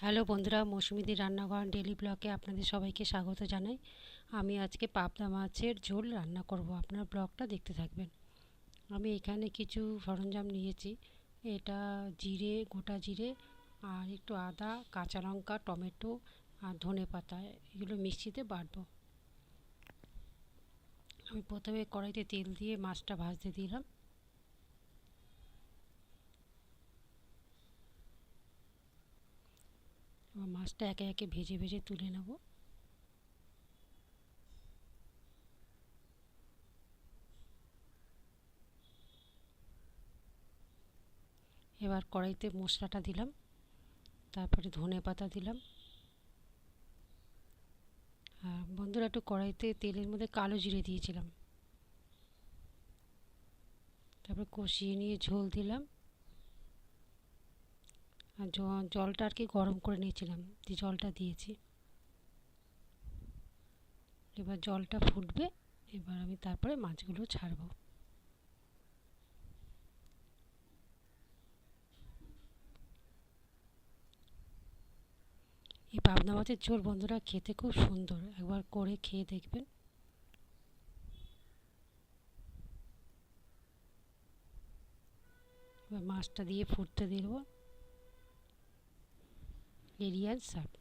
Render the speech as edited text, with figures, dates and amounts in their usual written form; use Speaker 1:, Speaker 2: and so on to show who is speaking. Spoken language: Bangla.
Speaker 1: হ্যালো বন্ধুরা, মৌসুমীদির রান্নাঘর ডেলি ব্লগে আপনাদের সবাইকে স্বাগত জানাই। আমি আজকে পাবদা মাছের ঝোল রান্না করব, আপনার ব্লগটা দেখতে থাকবেন। আমি এখানে কিছু সরঞ্জাম নিয়েছি। এটা জিরে, গোটা জিরে, আর একটু আদা, কাঁচা লঙ্কা, টমেটো আর ধনেপাতা, এগুলো মিক্সিতে বাটবো। আমি প্রথমে কড়াইতে তেল দিয়ে মাছটা ভাজতে দিলাম। মাছটা একে একে ভেজে ভেজে তুলে নেব। এবার কড়াইতে মশলাটা দিলাম, তারপরে ধনেপাতা দিলাম। আর বন্ধুরা, একটু কড়াইতে তেলের মধ্যে কালো জিরে দিয়েছিলাম। তারপর কষিয়ে নিয়ে ঝোল দিলাম। আর জলটা আর কি গরম করে নিয়েছিলাম, দিয়ে জলটা দিয়েছি। এবার জলটা ফুটবে, এবার আমি তারপরে মাছগুলো ছাড়বো। এই পাবদা মাছের ঝোল বন্ধুরা খেতে খুব সুন্দর, একবার করে খেয়ে দেখবেন। এবার মাছটা দিয়ে ফুটতে দেবো। রেডি আর সার্ভ।